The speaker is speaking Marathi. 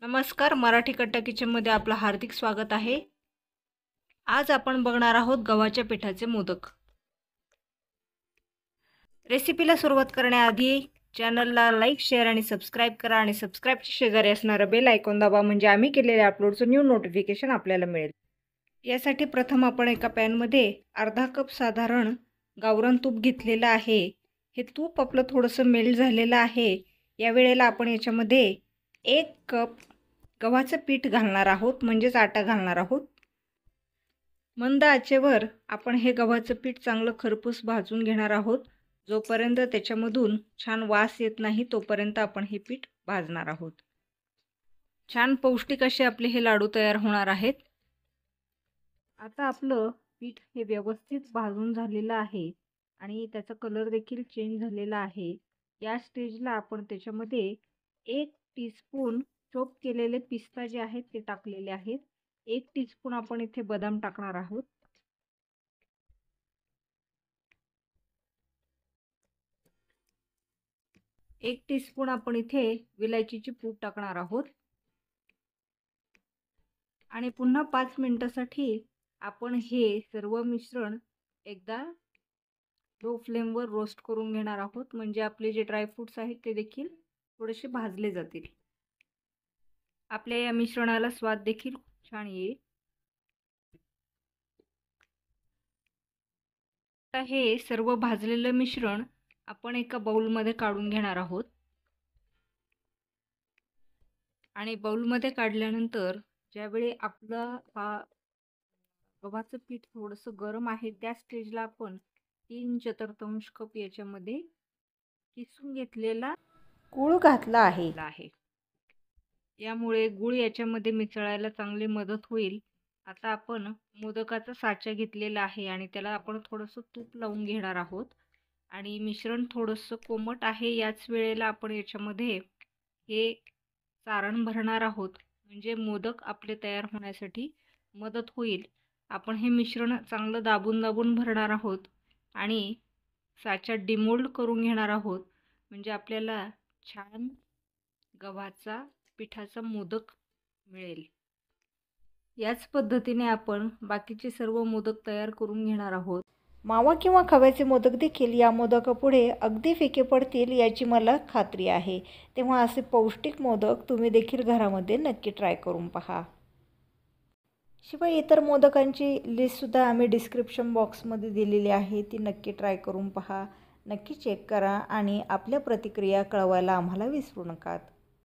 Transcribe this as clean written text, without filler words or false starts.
नमस्कार, मराठी कट्टा किचनमध्ये आपलं हार्दिक स्वागत आहे। आज आपण बघणार आहोत गव्हाच्या पिठाचे मोदक। रेसिपीला सुरुवात करण्याआधी चॅनलला लाईक, शेअर आणि सबस्क्राइब करा आणि सबस्क्राइबच्या शेजारी असणारा बेल आयकॉन दाबा म्हणजे आम्ही केलेल्या अपलोडचं न्यू नोटिफिकेशन आपल्याला मिळेल। यासाठी प्रथम आपण एका पॅनमध्ये अर्धा कप साधारण गावरान तूप घेतलेलं आहे। हे तूप आपलं थोडंसं मेल्ट झालेलं आहे। या वेळेला आपण याच्यामध्ये 1 कप गव्हाचं पीठ घालणार आहोत, म्हणजेच आटा घालणार आहोत। मंद आचेवर आपण हे गव्हाचं पीठ चांगलं खरपूस भाजून घेणार आहोत। जोपर्यंत त्याच्यामधून छान वास येत नाही तोपर्यंत आपण हे पीठ भाजणार आहोत। छान पौष्टिक असे आपले हे लाडू तयार होणार आहेत। आता आपलं पीठ हे व्यवस्थित भाजून झालेलं आहे आणि त्याचा कलर देखील चेंज झालेला आहे। या स्टेजला आपण त्याच्यामध्ये 1 टीस्पून चॉप केलेले पिस्ता जे आहेत ते टाकलेले आहेत। 1 टीस्पून आपण इथे बदाम टाकणार आहोत। 1 टीस्पून आपण इथे विलायचीची पूड टाकणार आहोत आणि पुन्हा 5 मिनिटांसाठी आपण हे सर्व मिश्रण एकदा लो फ्लेमवर रोस्ट करून घेणार आहोत, म्हणजे आपले जे ड्राय फ्रूट्स आहेत ते देखील थोडेसे भाजले जातील। आपल्या या मिश्रणाला स्वाद देखील खूप छान येईल। आता हे सर्व भाजलेलं मिश्रण आपण एका बाउलमध्ये काढून घेणार आहोत आणि बाउलमध्ये काढल्यानंतर ज्यावेळी आपलं गव्हाचं पीठ थोडंसं गरम आहे त्या स्टेजला आपण 3/4 कप याच्यामध्ये किसून घेतलेला गूळ घातला आहे। यामुळे गूळ याच्यामध्ये मिसळायला चांगली मदत होईल। आता आपण मोदकाचा साचा घेतलेला आहे आणि त्याला आपण थोडंसं तूप लावून घेणार आहोत आणि मिश्रण थोडंसं कोमट आहे। याच वेळेला आपण याच्यामध्ये हे सारण भरणार आहोत, म्हणजे मोदक आपले तयार होण्यासाठी मदत होईल। आपण हे मिश्रण चांगलं दाबून दाबून भरणार आहोत आणि साचा डिमोल्ड करून घेणार आहोत, म्हणजे आपल्याला छान गव्हाचा पिठाचा मोदक मिळेल। याच पद्धतीने आपण बाकीचे सर्व मोदक तयार करून घेणार आहोत। मावा किंवा खव्याचे मोदक देखील या मोदकापुढे अगदी फिके पडतील याची मला खात्री आहे। तेव्हा असे पौष्टिक मोदक तुम्ही देखील घरामध्ये नक्की ट्राय करून पहा। शिवाय इतर मोदकांची लिस्टसुद्धा आम्ही डिस्क्रिप्शन बॉक्समध्ये दिलेली आहे, ती नक्की ट्राय करून पहा, नक्की चेक करा आणि आपल्या प्रतिक्रिया कळवायला आम्हाला विसरू नका।